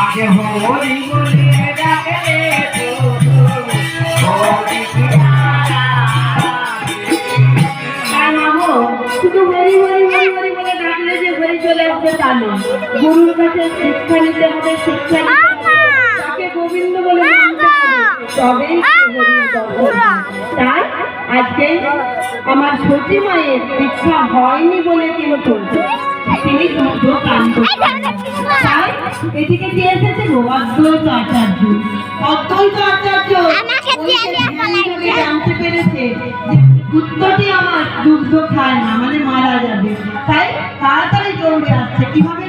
আগে হরি বলে ডাকলে শুধু হরি হরি হরি হরি বলে ডাকলে যে হরি চলে আসবে তা নয়। গুরুর কাছে শিক্ষা নিতে হবে, শিক্ষা নিতে হবে, তাকে গোবিন্দ বলে মানতে হবে, তবেই হরির দর্শন। তাই আজকে আমার সতী মায়ের দীক্ষা হয়নি বলে কিন্তু তিনি দুগ্ধ পান করছেন। তাই এদিকে দিয়ে এসেছে অদ্বৈত আচার্য। অদ্বৈত আচার্য জানতে পেরেছে যে পুত্রটি আমার দুগ্ধ খায় না, মানে মারা যাবে, তাই তাড়াতাড়ি দৌড়ে আসছে। কিভাবে